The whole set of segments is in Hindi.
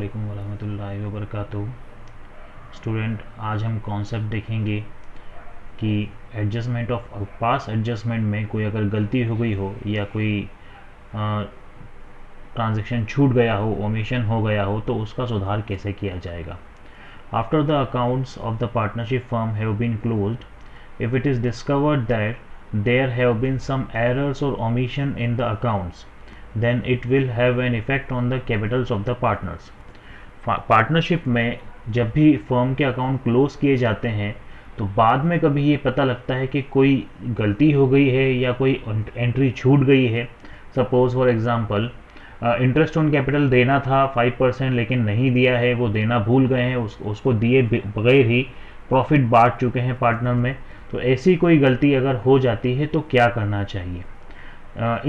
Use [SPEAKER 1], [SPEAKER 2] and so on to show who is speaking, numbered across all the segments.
[SPEAKER 1] अस्सलामुअलैकुम वरहमतुल्लाहि वबरकातुहू। स्टूडेंट, आज हम कॉन्सेप्ट देखेंगे कि एडजस्टमेंट ऑफ पास एडजस्टमेंट में कोई अगर गलती हो गई हो या कोई ट्रांजैक्शन छूट गया हो, ओमिशन हो गया हो, तो उसका सुधार कैसे किया जाएगा। After the accounts of the partnership firm have been closed, if it is discovered that there have been some errors or omission in the accounts, then it will have an effect on the capitals of the partners. Partnership में जब भी फर्म के अकाउंट क्लोज किए जाते हैं तो बाद में कभी ये पता लगता है कि कोई गलती हो गई है या कोई एंट्री छूट गई है। Suppose for example, interest on capital देना था 5%, लेकिन नहीं दिया है, वो देना भूल गए हैं, उसको दिए बगैर ही प्रॉफिट बांट चुके हैं पार्टनर में। तो ऐसी कोई गलती अगर हो जाती है तो क्या करना चाहिए।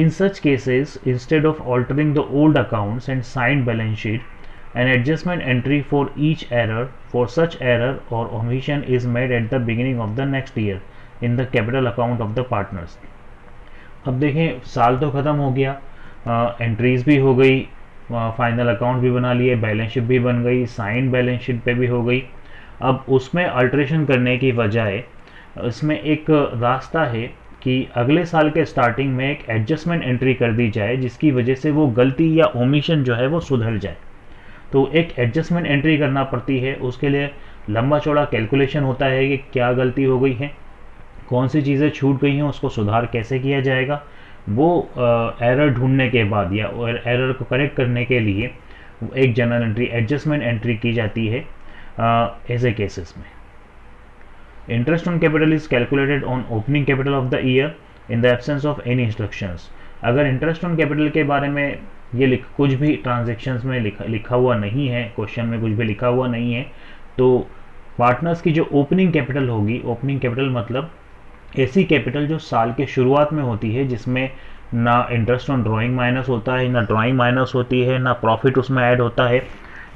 [SPEAKER 1] In such cases, instead of altering the old accounts and signed balance sheet, an adjustment entry for each error for such error or omission is made at the beginning of the next year in the capital account of the partners. अब देखें, साल तो ख़त्म हो गया, एंट्रीज भी हो गई, फाइनल अकाउंट भी बना लिए, बैलेंस शीट भी बन गई, साइन बैलेंस शीट पे भी हो गई। अब उसमें अल्ट्रेशन करने की बजाय इसमें एक रास्ता है कि अगले साल के स्टार्टिंग में एक एडजस्टमेंट एंट्री कर दी जाए, जिसकी वजह से वो गलती या ओमिशन जो है वो सुधर जाए। तो एक एडजस्टमेंट एंट्री करना पड़ती है, उसके लिए लंबा चौड़ा कैलकुलेशन होता है कि क्या गलती हो गई है, कौन सी चीज़ें छूट गई हैं, उसको सुधार कैसे किया जाएगा। वो एरर ढूंढने के बाद या एरर को करेक्ट करने के लिए एक जनरल एंट्री, एडजस्टमेंट एंट्री की जाती है ऐसे केसेस में। Interest on capital is calculated on opening capital of the year in the absence of any instructions. अगर इंटरेस्ट ऑन कैपिटल के बारे में ये कुछ भी ट्रांजेक्शन्स में लिखा हुआ नहीं है, क्वेश्चन में कुछ भी लिखा हुआ नहीं है, तो पार्टनर्स की जो ओपनिंग कैपिटल होगी, ओपनिंग कैपिटल मतलब ऐसी कैपिटल जो साल के शुरुआत में होती है, जिसमें ना इंटरेस्ट ऑन ड्राइंग माइनस होता है, ना ड्राइंग माइनस होती है, ना प्रॉफिट उसमें ऐड होता है,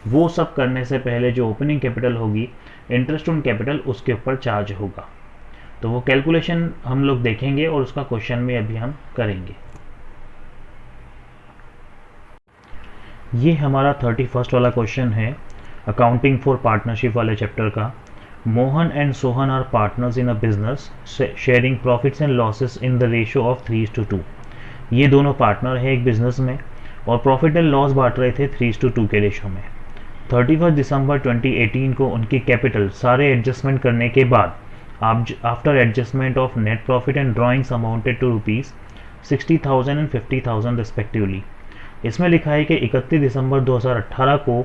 [SPEAKER 1] वो सब करने से पहले जो ओपनिंग कैपिटल होगी, इंटरेस्ट ऑन कैपिटल उसके ऊपर चार्ज होगा। तो वो कैलकुलेशन हम लोग देखेंगे और उसका क्वेश्चन में अभी हम करेंगे। ये हमारा 31st वाला क्वेश्चन है अकाउंटिंग फॉर पार्टनरशिप वाले चैप्टर का। Mohan and Sohan are partners in a business sharing profits and losses in the ratio of 3:2। ये दोनों पार्टनर हैं एक बिजनेस में और प्रॉफिट एंड लॉस बांट रहे थे 3:2 के रेशियो में। 31 दिसंबर 2018 को उनकी कैपिटल सारे एडजस्टमेंट करने के बाद after adjustment of net profit and drawings amounted to ₹60,000 and 50,000 respectively. इसमें लिखा है कि 31 दिसंबर 2018 को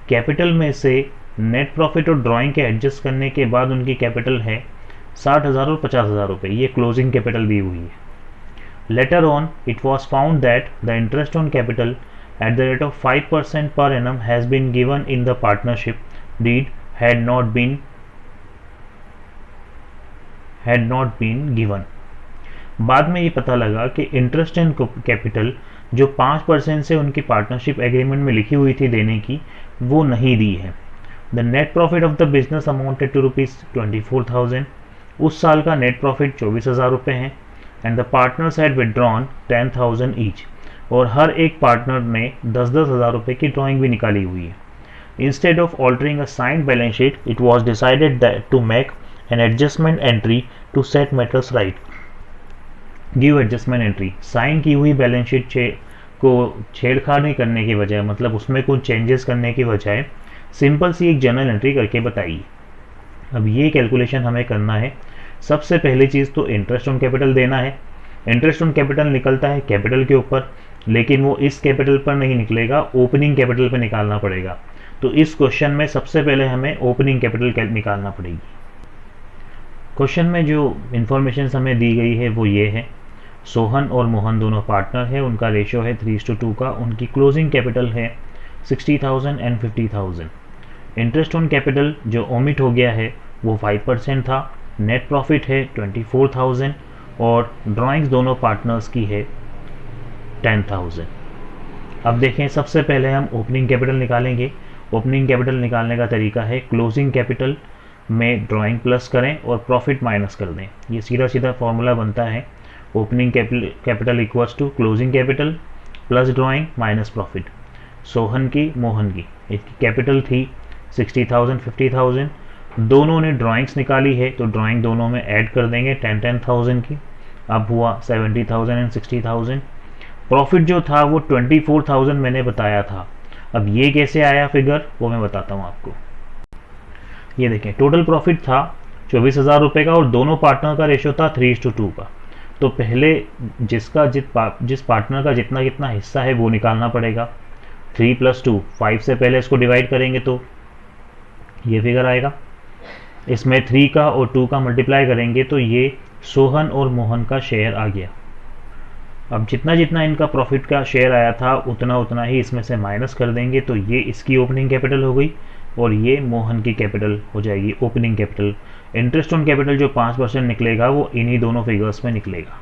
[SPEAKER 1] कैपिटल में से नेट प्रॉफिट और ड्राइंग के एडजस्ट करने के बाद उनकी कैपिटल है 60,000 और 50,000 रुपये। ये क्लोजिंग कैपिटल दी हुई है। Later on it was found that the interest on capital at the rate of 5% per annum has been given in the partnership deed had not been given। बाद में ये पता लगा कि इंटरेस्ट इन कैपिटल जो 5% से उनकी पार्टनरशिप एग्रीमेंट में लिखी हुई थी देने की, वो नहीं दी है। The net profit of the business amounted to ₹24,000। उस साल का नेट प्रॉफिट 24,000 रुपये है। And the partners had withdrawn 10,000 each. और हर एक पार्टनर ने 10-10 हज़ार रुपये की ड्राइंग भी निकाली हुई है। Instead of altering a signed balance sheet, it was decided to make an adjustment entry to set matters right. Give adjustment entry, sign की हुई बैलेंस शीट को छेड़खानी करने की बजाय, मतलब उसमें कुछ चेंजेस करने की बजाय सिंपल सी एक जनरल एंट्री करके बताइए। अब ये कैलकुलेशन हमें करना है। सबसे पहली चीज़ तो इंटरेस्ट ऑन कैपिटल देना है। इंटरेस्ट ऑन कैपिटल निकलता है कैपिटल के ऊपर, लेकिन वो इस कैपिटल पर नहीं निकलेगा, ओपनिंग कैपिटल पर निकालना पड़ेगा। तो इस क्वेश्चन में सबसे पहले हमें ओपनिंग कैपिटल निकालना पड़ेगी। क्वेश्चन में जो इन्फॉर्मेशन हमें दी गई है वो ये है, सोहन और मोहन दोनों पार्टनर है, उनका रेशियो है 3:2 का, उनकी क्लोजिंग कैपिटल है 60,000 एंड 50,000। इंटरेस्ट ऑन कैपिटल जो ओमिट हो गया है वो 5% था। नेट प्रॉफिट है 24,000 और ड्राइंग्स दोनों पार्टनर्स की है 10,000। अब देखें, सबसे पहले हम ओपनिंग कैपिटल निकालेंगे। ओपनिंग कैपिटल निकालने का तरीका है क्लोजिंग कैपिटल में ड्राइंग प्लस करें और प्रॉफिट माइनस कर दें। ये सीधा सीधा फॉर्मूला बनता है, opening capital equals to closing capital plus drawing minus profit. Sohan की, मोहन की। इसकी कैपिटल थी 60,000 50,000। दोनों ने ड्राइंग्स निकाली है तो ड्राइंग दोनों में ऐड कर देंगे 10,000 की। अब हुआ 70,000 एंड 60,000। प्रॉफिट जो था वो 24,000 मैंने बताया था। अब ये कैसे आया फिगर वो मैं बताता हूँ आपको। ये देखें, टोटल प्रॉफिट था 24,000 रुपये का और दोनों पार्टनर का रेशो था 3:2 का। तो पहले जिस पार्टनर का जितना कितना हिस्सा है वो निकालना पड़ेगा। 3 + 2 5 से पहले इसको डिवाइड करेंगे तो ये फिगर आएगा। इसमें 3 का और 2 का मल्टीप्लाई करेंगे तो ये सोहन और मोहन का शेयर आ गया। अब जितना जितना इनका प्रॉफिट का शेयर आया था उतना उतना ही इसमें से माइनस कर देंगे तो ये इसकी ओपनिंग कैपिटल हो गई और ये मोहन की कैपिटल हो जाएगी, opening capital. Interest on capital जो 5% निकलेगा वो इन्हीं दोनों फिगर्स में निकलेगा।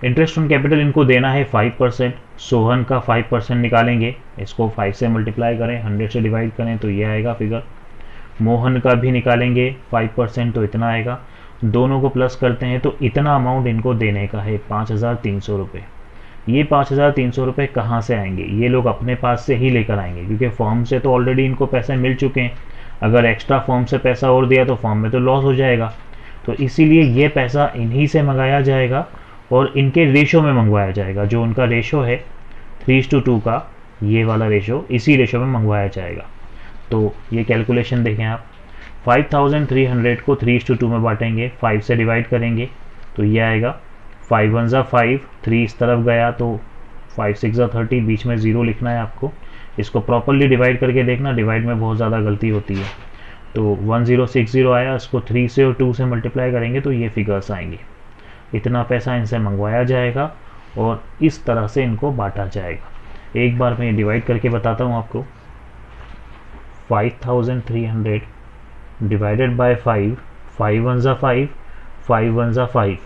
[SPEAKER 1] इंटरेस्ट ऑन कैपिटल इनको देना है 5%, सोहन का 5% निकालेंगे, इसको 5 से मल्टीप्लाई करें, 100 से डिवाइड करें तो ये आएगा फिगर। मोहन का भी निकालेंगे 5% तो इतना आएगा। दोनों को प्लस करते हैं तो इतना अमाउंट इनको देने का है 5,300 रुपये। ये 5,300 रुपये कहाँ से आएंगे? ये लोग अपने पास से ही लेकर आएंगे क्योंकि फॉर्म से तो ऑलरेडी इनको पैसे मिल चुके हैं। अगर एक्स्ट्रा फॉर्म से पैसा और दिया तो फॉर्म में तो लॉस हो जाएगा। तो इसीलिए ये पैसा इन्हीं से मंगाया जाएगा और इनके रेशो में मंगवाया जाएगा। जो उनका रेशो है 3:2 का, ये वाला रेशो, इसी रेशो में मंगवाया जाएगा। तो ये कैलकुलेशन देखें आप, 5,300 को 3:2 में बांटेंगे, 5 से डिवाइड करेंगे तो ये आएगा 5 1 ज़ा 5, 3 इस तरफ गया तो 5 6 ज़ा 30, बीच में 0 लिखना है आपको। इसको प्रॉपरली डिवाइड करके देखना, डिवाइड में बहुत ज़्यादा गलती होती है। तो 1060 आया, इसको 3 से और 2 से मल्टीप्लाई करेंगे तो ये फिगर्स आएंगे। इतना पैसा इनसे मंगवाया जाएगा और इस तरह से इनको बांटा जाएगा। एक बार मैं डिवाइड करके बताता हूँ आपको। 5,300 डिवाइडेड बाय 5, 5 1 ज़ा 5, 5 1 ज़ा 5।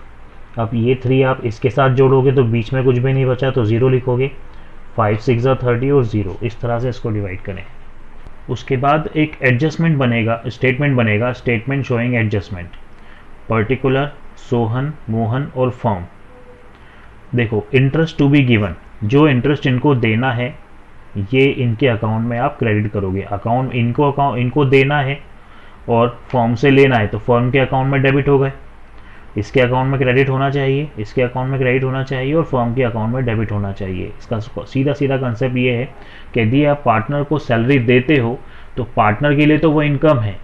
[SPEAKER 1] अब ये 3 आप इसके साथ जोड़ोगे तो बीच में कुछ भी नहीं बचा तो 0 लिखोगे। 5 6 ज़ा 30 और 0, इस तरह से इसको डिवाइड करें। उसके बाद एक एडजस्टमेंट बनेगा, statement showing adjustment, particular, Sohan, Mohan और फर्म। देखो, इंटरेस्ट टू बी गिवन, जो इंटरेस्ट इनको देना है ये इनके अकाउंट में आप क्रेडिट करोगे। इनको देना है और फर्म से लेना है तो फर्म के अकाउंट में डेबिट हो गए। इसके अकाउंट में क्रेडिट होना चाहिए, इसके अकाउंट में क्रेडिट होना चाहिए और फर्म के अकाउंट में डेबिट होना चाहिए। इसका सीधा सीधा कंसेप्ट ये है कि यदि आप पार्टनर को सैलरी देते हो तो पार्टनर के लिए तो वो इनकम है,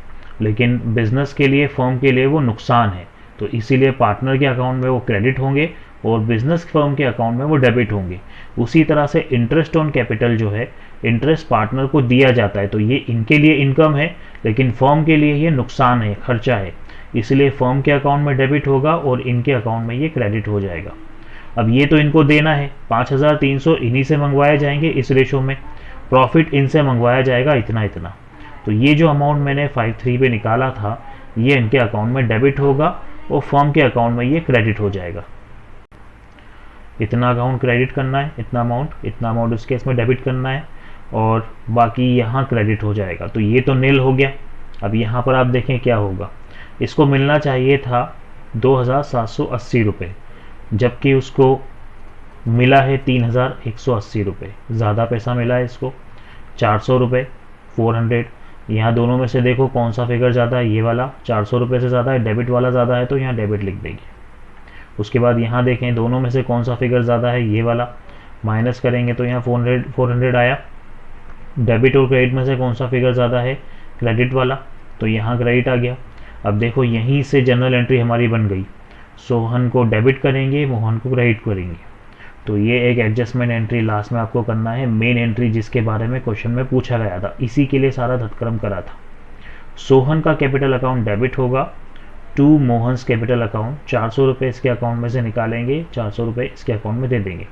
[SPEAKER 1] लेकिन बिजनेस के लिए, फर्म के लिए वो नुकसान है। तो इसीलिए पार्टनर के अकाउंट में वो क्रेडिट होंगे और बिजनेस फर्म के अकाउंट में वो डेबिट होंगे। उसी तरह से इंटरेस्ट ऑन कैपिटल जो है, इंटरेस्ट पार्टनर को दिया जाता है तो ये इनके लिए इनकम है, लेकिन फर्म के लिए ये नुकसान है, खर्चा है। इसलिए फर्म के अकाउंट में डेबिट होगा और इनके अकाउंट में ये क्रेडिट हो जाएगा। अब ये तो इनको देना है, 5,300 इन्हीं से मंगवाए जाएंगे इस रेशो में, प्रॉफिट इनसे मंगवाया जाएगा इतना इतना। तो ये जो अमाउंट मैंने 5,3 पे निकाला था ये इनके अकाउंट में डेबिट होगा और फर्म के अकाउंट में ये क्रेडिट हो जाएगा। इतना अकाउंट क्रेडिट करना है, इतना अमाउंट उस केस में डेबिट करना है और बाकी यहाँ क्रेडिट हो जाएगा। तो ये तो नील हो गया। अब यहाँ पर आप देखें क्या होगा, इसको मिलना चाहिए था 2,780 रुपये, जबकि उसको मिला है 3,180 रुपये। ज़्यादा पैसा मिला है इसको, 400 रुपये, 400। यहाँ दोनों में से देखो कौन सा फिगर ज़्यादा है, ये वाला 400 रुपये से ज़्यादा है, डेबिट वाला ज़्यादा है तो यहाँ डेबिट लिख देंगे। उसके बाद यहाँ देखें दोनों में से कौन सा फिगर ज़्यादा है, ये वाला, माइनस करेंगे तो यहाँ 400 आया। डेबिट और क्रेडिट में से कौन सा फिगर ज़्यादा है, क्रेडिट वाला, तो यहाँ क्रेडिट आ गया। अब देखो यहीं से जनरल एंट्री हमारी बन गई, सोहन को डेबिट करेंगे, मोहन को क्रेडिट करेंगे। तो ये एक एडजस्टमेंट एंट्री लास्ट में आपको करना है, मेन एंट्री जिसके बारे में क्वेश्चन में पूछा गया था, इसी के लिए सारा धतक्रम करा था। सोहन का कैपिटल अकाउंट डेबिट होगा टू मोहन्स कैपिटल अकाउंट, 400 रुपये इसके अकाउंट में से निकालेंगे, 400 रुपये इसके अकाउंट में दे देंगे।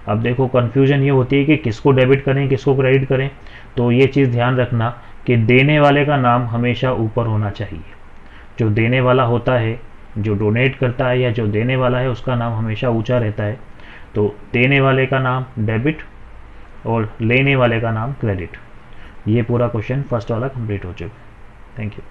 [SPEAKER 1] अब देखो कन्फ्यूजन ये होती है कि किसको डेबिट करें किसको क्रेडिट करें, तो ये चीज़ ध्यान रखना कि देने वाले का नाम हमेशा ऊपर होना चाहिए। जो देने वाला होता है, जो डोनेट करता है या जो देने वाला है, उसका नाम हमेशा ऊंचा रहता है। तो देने वाले का नाम डेबिट और लेने वाले का नाम क्रेडिट। ये पूरा क्वेश्चन फर्स्ट वाला कंप्लीट हो चुका है। Thank you.